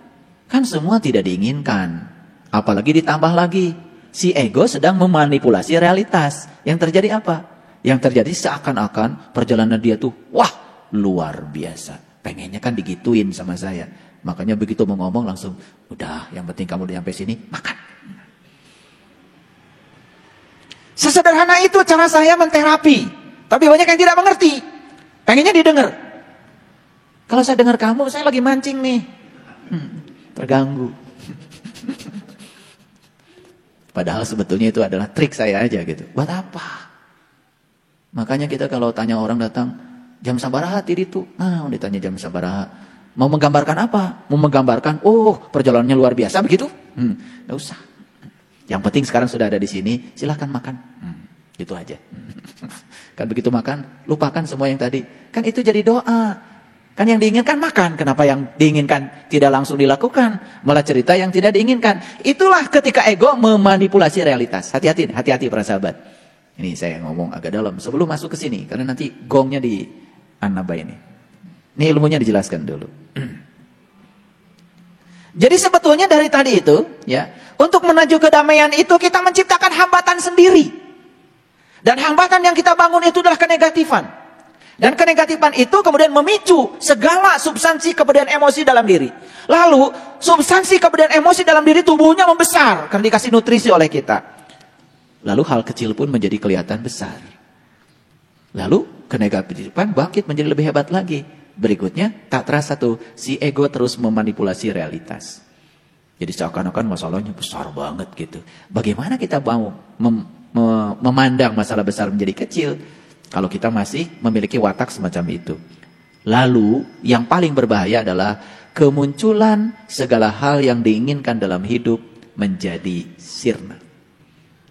Kan semua tidak diinginkan. Apalagi ditambah lagi. Si ego sedang memanipulasi realitas. Yang terjadi apa? Yang terjadi seakan-akan perjalanan dia tuh, wah luar biasa. Pengennya kan digituin sama saya. Makanya begitu mau ngomong langsung, udah yang penting kamu udah sampai sini, makan. Sesederhana itu cara saya menterapi. Tapi banyak yang tidak mengerti. Pengennya didengar. Kalau saya dengar kamu, saya lagi mancing nih. Terganggu. Padahal sebetulnya itu adalah trik saya aja gitu. Buat apa? Makanya kita kalau tanya orang datang, jam sabaraha tadi itu? Ditanya jam sabaraha. Mau menggambarkan apa? Mau menggambarkan, perjalanannya luar biasa begitu? Gak usah. Yang penting sekarang sudah ada di sini, silahkan makan. Gitu aja. Kan begitu makan, lupakan semua yang tadi. Kan itu jadi doa. Kan yang diinginkan makan, kenapa yang diinginkan tidak langsung dilakukan? Malah cerita yang tidak diinginkan. Itulah ketika ego memanipulasi realitas. Hati-hati para sahabat. Ini saya ngomong agak dalam sebelum masuk ke sini, karena nanti gongnya di Annaba ini. Ini ilmunya dijelaskan dulu. Jadi sebetulnya dari tadi itu, ya, untuk menuju kedamaian itu kita menciptakan hambatan sendiri. Dan hambatan yang kita bangun itu adalah kenegatifan. Dan kenegatifan itu kemudian memicu segala substansi kebudayaan emosi dalam diri. Lalu substansi kebudayaan emosi dalam diri tubuhnya membesar karena dikasih nutrisi oleh kita. Lalu hal kecil pun menjadi kelihatan besar. Lalu kenegatifan bangkit menjadi lebih hebat lagi. Berikutnya tak terasa tuh si ego terus memanipulasi realitas. Jadi seakan-akan masalahnya besar banget gitu. Bagaimana kita mau memandang masalah besar menjadi kecil kalau kita masih memiliki watak semacam itu? Lalu yang paling berbahaya adalah kemunculan segala hal yang diinginkan dalam hidup menjadi sirna.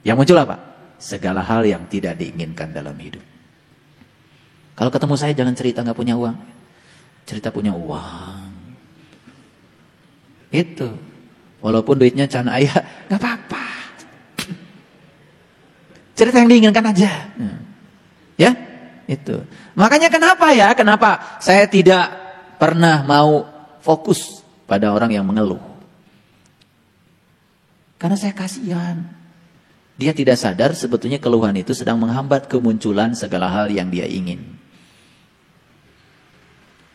Yang muncul apa? Segala hal yang tidak diinginkan dalam hidup. Kalau ketemu saya jangan cerita nggak punya uang. Cerita punya uang. Itu. Walaupun duitnya can ayah, nggak apa-apa. Cerita yang diinginkan aja. Ya, itu. Makanya kenapa ya? Kenapa saya tidak pernah mau fokus pada orang yang mengeluh? Karena saya kasihan. Dia tidak sadar sebetulnya keluhan itu sedang menghambat kemunculan segala hal yang dia ingin.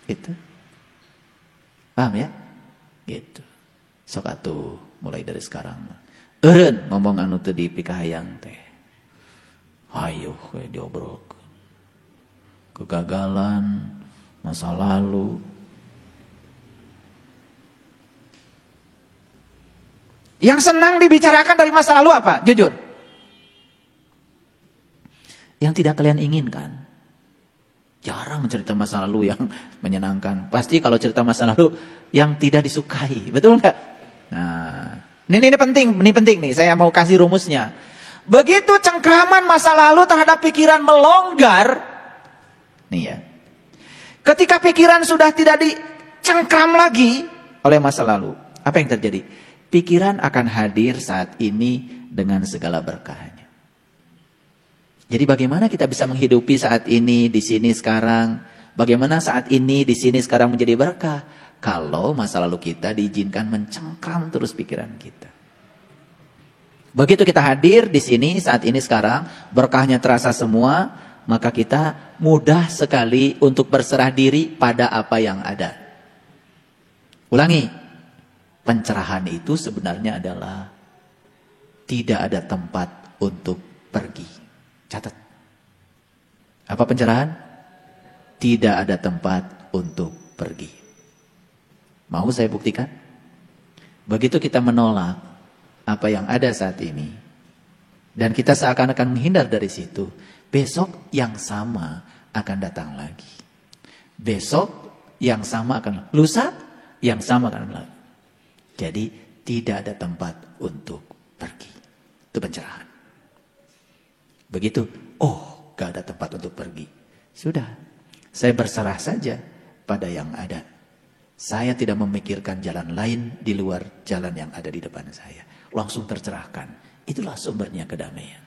Gitu. Paham ya? Gitu. Sok atuh mulai dari sekarang. Eureun ngomong anu teu dipikahayang teh. Hayo we diobrolkeun. Kegagalan, masa lalu. Yang senang dibicarakan dari masa lalu apa? Jujur. Yang tidak kalian inginkan. Jarang cerita masa lalu yang menyenangkan. Pasti kalau cerita masa lalu yang tidak disukai. Betul nggak? Nah, ini penting nih. Saya mau kasih rumusnya. Begitu cengkraman masa lalu terhadap pikiran melonggar. Nih ya. Ketika pikiran sudah tidak dicengkram lagi oleh masa lalu. Apa yang terjadi? Pikiran akan hadir saat ini dengan segala berkahnya. Jadi bagaimana kita bisa menghidupi saat ini, di sini, sekarang? Bagaimana saat ini, di sini, sekarang menjadi berkah? Kalau masa lalu kita diizinkan mencengkram terus pikiran kita. Begitu kita hadir di sini, saat ini, sekarang, berkahnya terasa semua, maka kita mudah sekali untuk berserah diri pada apa yang ada. Ulangi, pencerahan itu sebenarnya adalah tidak ada tempat untuk pergi. Catat. Apa pencerahan? Tidak ada tempat untuk pergi. Mau saya buktikan? Begitu kita menolak apa yang ada saat ini, dan kita seakan-akan menghindar dari situ, besok yang sama akan datang lagi. Besok yang sama akan, lusa yang sama akan lagi. Jadi tidak ada tempat untuk pergi. Itu pencerahan. Begitu, gak ada tempat untuk pergi. Sudah, saya berserah saja pada yang ada. Saya tidak memikirkan jalan lain di luar jalan yang ada di depan saya. Langsung tercerahkan. Itulah sumbernya kedamaian.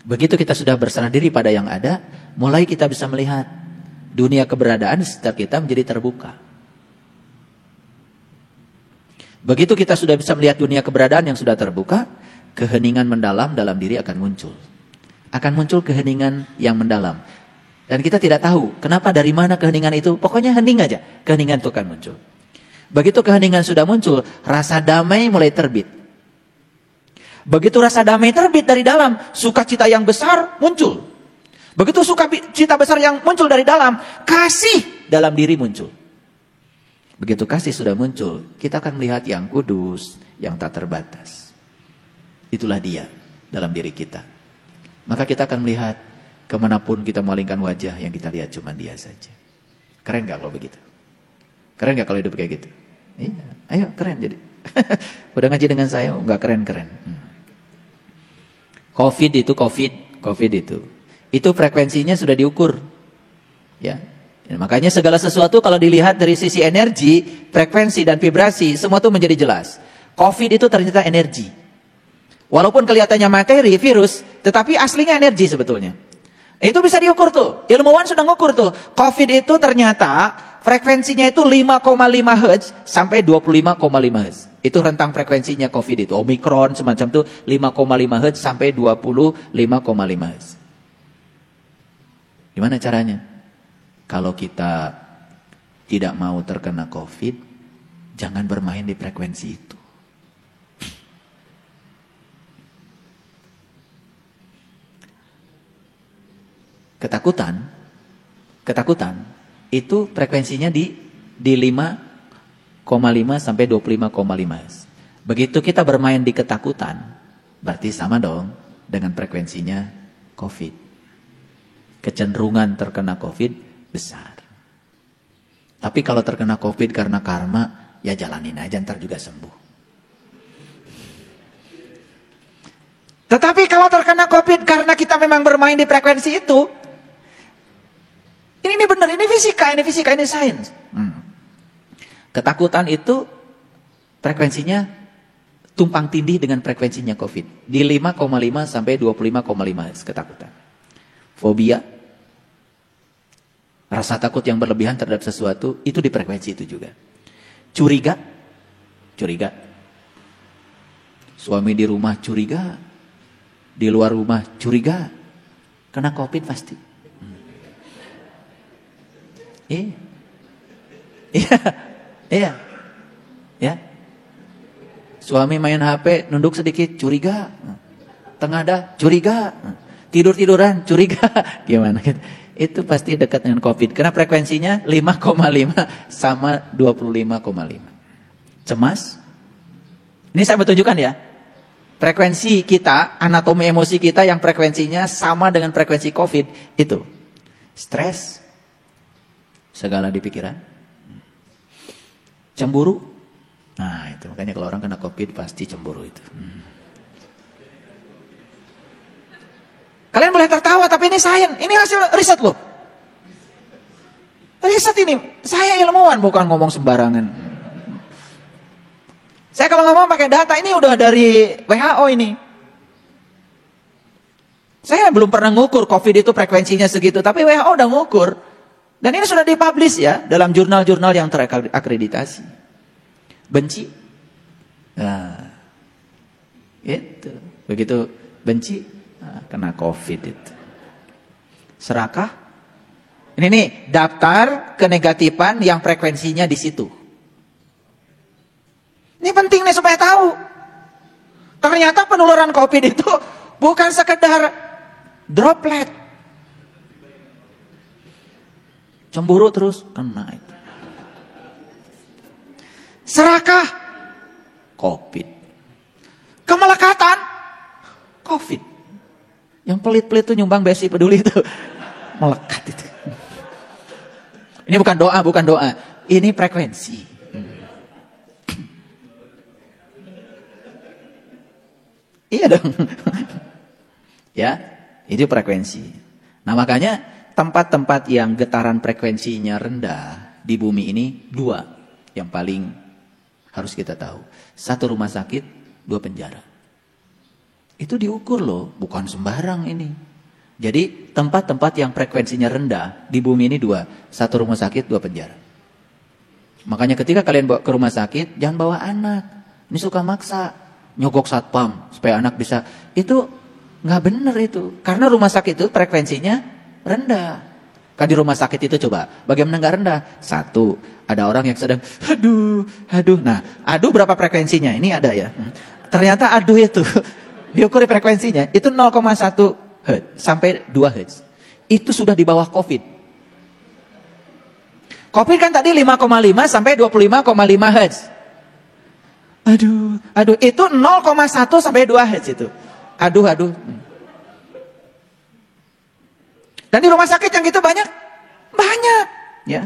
Begitu kita sudah berserah diri pada yang ada, mulai kita bisa melihat dunia keberadaan di sekitar kita menjadi terbuka. Begitu kita sudah bisa melihat dunia keberadaan yang sudah terbuka, keheningan mendalam dalam diri akan muncul. Akan muncul keheningan yang mendalam. Dan kita tidak tahu kenapa, dari mana keheningan itu. Pokoknya hening aja, keheningan itu akan muncul. Begitu keheningan sudah muncul, rasa damai mulai terbit. Begitu rasa damai terbit dari dalam, sukacita yang besar muncul. Begitu sukacita besar yang muncul dari dalam, kasih dalam diri muncul. Begitu kasih sudah muncul, kita akan melihat yang kudus, yang tak terbatas. Itulah dia dalam diri kita. Maka kita akan melihat kemanapun kita malingkan wajah, yang kita lihat cuma dia saja. Keren gak kalau begitu? Keren gak kalau hidup kayak gitu? Iya, ayo keren jadi. Udah ngaji dengan saya, gak keren-keren. COVID itu. Itu frekuensinya sudah diukur. Ya. Makanya segala sesuatu kalau dilihat dari sisi energi, frekuensi dan vibrasi, semua itu menjadi jelas. COVID itu ternyata energi. Walaupun kelihatannya materi, virus, tetapi aslinya energi sebetulnya. Itu bisa diukur tuh. Ilmuwan sudah ngukur tuh. COVID itu ternyata frekuensinya itu 5,5 Hz sampai 25,5 Hz. Itu rentang frekuensinya COVID itu. Omikron semacam itu 5,5 Hz sampai 25,5 Hz. Gimana caranya? Kalau kita tidak mau terkena COVID, jangan bermain di frekuensi itu. Ketakutan itu frekuensinya di 5,5 sampai 25,5 Hz. Begitu kita bermain di ketakutan, berarti sama dong dengan frekuensinya COVID. Kecenderungan terkena COVID besar. Tapi kalau terkena COVID karena karma, ya jalanin aja, ntar juga sembuh. Tetapi kalau terkena COVID karena kita memang bermain di frekuensi itu, ini benar, ini fisika, ini sains. Ketakutan itu frekuensinya tumpang tindih dengan frekuensinya COVID. Di 5,5 sampai 25,5 ketakutan. Fobia, rasa takut yang berlebihan terhadap sesuatu, itu di frekuensi itu juga. Curiga. Suami di rumah curiga, di luar rumah curiga, kena COVID pasti. Iya. Ya. Suami main HP, nunduk sedikit, curiga. Tengadah, curiga. Tidur-tiduran, curiga. Gimana gitu? Itu pasti dekat dengan COVID. Karena frekuensinya 5,5 sama 25,5. Cemas. Ini saya tunjukkan ya. Frekuensi kita, anatomi emosi kita yang frekuensinya sama dengan frekuensi COVID. Itu. Stres. Segala di pikiran. Cemburu. Nah itu makanya kalau orang kena COVID pasti cemburu itu. Kalian boleh tertawa tapi ini sains. Ini hasil riset loh. Riset ini. Saya ilmuwan bukan ngomong sembarangan. Saya kalau ngomong pakai data ini udah dari WHO ini. Saya belum pernah ngukur COVID itu frekuensinya segitu. Tapi WHO udah ngukur. Dan ini sudah dipublish ya dalam jurnal-jurnal yang terakreditasi. Benci. Nah, itu. Begitu benci, nah, kena COVID itu. Serakah. Ini nih daftar kenegatifan yang frekuensinya di situ. Ini penting nih supaya tahu. Ternyata penularan COVID itu bukan sekedar droplet. Cemburu terus kena itu. Serakah COVID. Kemelekatan COVID. Yang pelit-pelit itu nyumbang BSI Peduli itu melekat itu. Ini bukan doa. Ini frekuensi. Iya dong. Ya, itu frekuensi. Nah makanya tempat-tempat yang getaran frekuensinya rendah di bumi ini dua yang paling harus kita tahu. 1 rumah sakit, 2 penjara. Itu diukur loh, bukan sembarang ini. Jadi tempat-tempat yang frekuensinya rendah di bumi ini 2. 1 rumah sakit, 2 penjara. Makanya ketika kalian bawa ke rumah sakit, jangan bawa anak. Ini suka maksa, nyogok satpam supaya anak bisa. Itu nggak benar itu. Karena rumah sakit itu frekuensinya rendah. Kan di rumah sakit itu coba, bagaimana nggak rendah? 1, ada orang yang sedang aduh. Nah, aduh berapa frekuensinya? Ini ada ya. Ternyata aduh itu diukur frekuensinya itu 0,1 Hz sampai 2 Hz. Itu sudah di bawah COVID. COVID kan tadi 5,5 sampai 25,5 Hz. Aduh, itu 0,1 sampai 2 Hz itu. Aduh. Dan di rumah sakit yang gitu banyak, ya.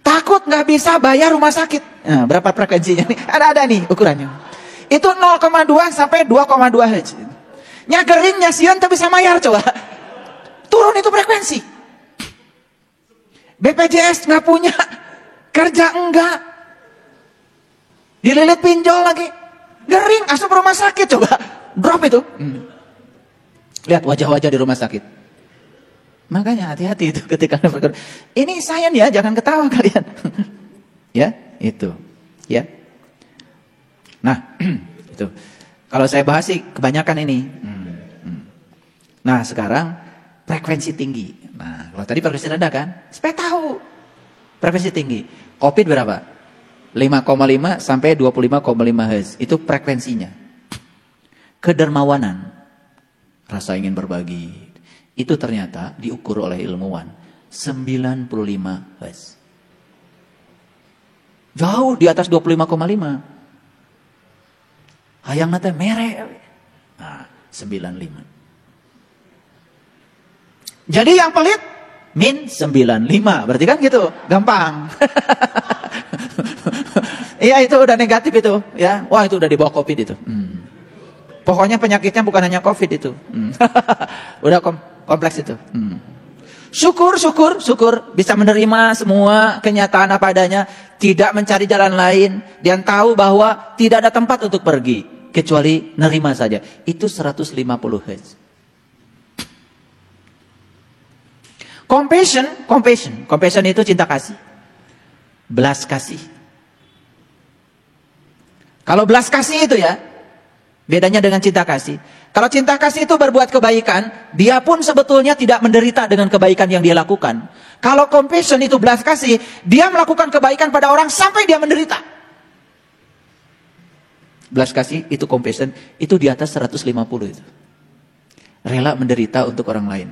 Takut nggak bisa bayar rumah sakit. Nah, berapa frekuensinya nih? Ada nih ukurannya. Itu 0,2 sampai 2,2 Hz. Nyagerin, nyasian tapi bisa bayar coba. Turun itu frekuensi. BPJS nggak punya, kerja enggak, dililit pinjol lagi, gering, asup rumah sakit coba, drop itu. Lihat wajah-wajah di rumah sakit. Makanya hati-hati itu ketika Anda bergerak. Ini sains ya, jangan ketawa kalian. Ya, itu. Ya. Nah, itu. Kalau saya bahas sih kebanyakan ini. Nah, sekarang frekuensi tinggi. Nah, kalau tadi frekuensi rendah kan? Supaya tahu. Frekuensi tinggi. COVID berapa? 5,5 sampai 25,5 Hz. Itu frekuensinya. Kedermawanan. Rasa ingin berbagi. Itu ternyata diukur oleh ilmuwan 95 Hz. Jauh di atas 25,5. Hayang nate mere. Nah, 95. Jadi yang pelit min 95. Berarti kan gitu, gampang. Iya, itu udah negatif itu, ya. Wah, itu udah di bawah COVID itu. Pokoknya penyakitnya bukan hanya COVID itu. Udah kompleks itu. Syukur bisa menerima semua kenyataan apa adanya, tidak mencari jalan lain, dan tahu bahwa tidak ada tempat untuk pergi kecuali nerima saja. Itu 150 Hz. Compassion itu cinta kasih. Belas kasih. Kalau belas kasih itu ya, bedanya dengan cinta kasih. Kalau cinta kasih itu berbuat kebaikan, dia pun sebetulnya tidak menderita dengan kebaikan yang dia lakukan. Kalau compassion itu belas kasih, dia melakukan kebaikan pada orang sampai dia menderita. Belas kasih itu compassion, itu di atas 150 itu. Rela menderita untuk orang lain.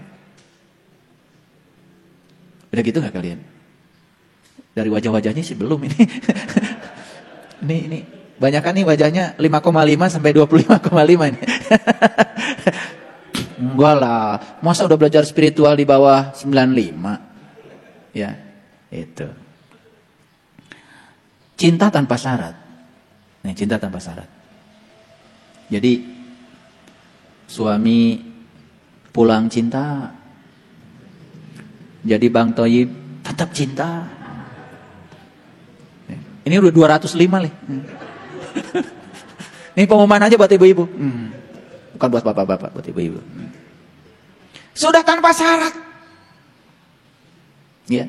Udah gitu gak kalian? Dari wajah-wajahnya sih belum ini. Ini banyakan nih wajahnya 5,5 sampai 25,5 ini. Enggak lah, masa udah belajar spiritual di bawah 95? Ya, itu. Cinta tanpa syarat. Nih, cinta tanpa syarat. Jadi suami pulang cinta. Jadi Bang Toyib tetap cinta. Ini udah 205 nih. Ini pengumuman aja buat ibu-ibu. Bukan buat bapak-bapak, buat ibu-ibu. Sudah tanpa syarat. Ya.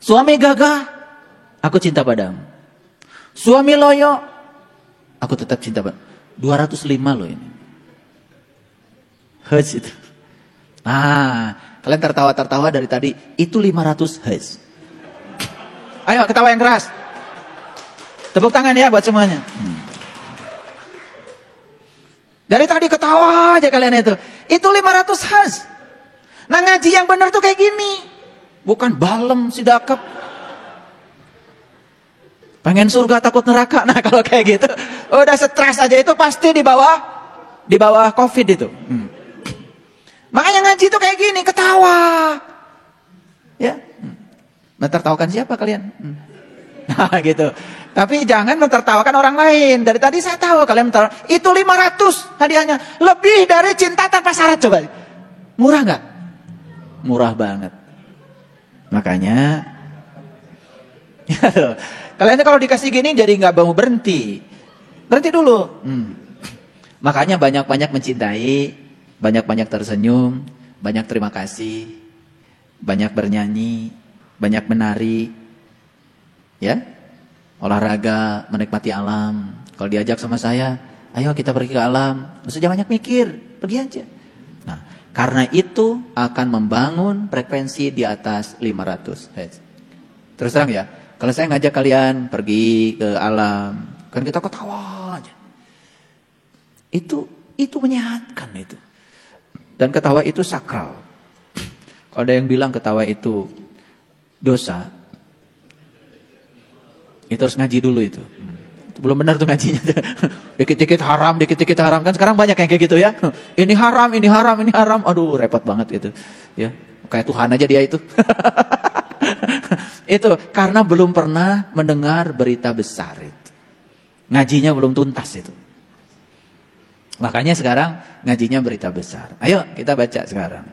Suami gagah, aku cinta padamu. Suami loyo, aku tetap cinta padamu. 205 loh ini. Hertz itu. Kalian tertawa-tertawa dari tadi. Itu 500 Hz. Ayo ketawa yang keras. Tepuk tangan ya buat semuanya. Dari tadi ketawa aja kalian itu. Itu 500 Hz. Nah, ngaji yang benar tuh kayak gini. Bukan balem sidakep. Pengen surga takut neraka. Nah, kalau kayak gitu udah stres aja itu pasti di bawah COVID itu. Makanya ngaji itu kayak gini, ketawa. Ya. Mentertawakan siapa kalian? Nah, gitu. Tapi jangan mentertawakan orang lain. Dari tadi saya tahu kalian mentertawakan. Itu 500 hadiahnya. Lebih dari cinta tanpa syarat, coba. Murah nggak? Murah banget. Makanya ya loh. Kalian kalau dikasih gini jadi nggak mau berhenti. Berhenti dulu. Makanya banyak-banyak mencintai, banyak-banyak tersenyum, banyak terima kasih, banyak bernyanyi, banyak menari, ya, olahraga, menikmati alam. Kalau diajak sama saya, ayo kita pergi ke alam, nggak usah banyak mikir, pergi aja. Nah, karena itu akan membangun frekuensi di atas 500 Hz. Terus terang ya, kalau saya ngajak kalian pergi ke alam, kan kita ketawa aja. Itu menyehatkan itu. Dan ketawa itu sakral. Kalau ada yang bilang ketawa itu dosa, itu harus ngaji dulu itu. Belum benar tuh ngajinya. Dikit-dikit haram, dikit-dikit haram. Kan sekarang banyak yang kayak gitu ya. Ini haram, ini haram, ini haram. Aduh, repot banget gitu. Ya, kayak Tuhan aja dia itu. Itu karena belum pernah mendengar berita besar itu. Ngajinya belum tuntas itu. Makanya sekarang ngajinya berita besar. Ayo kita baca sekarang.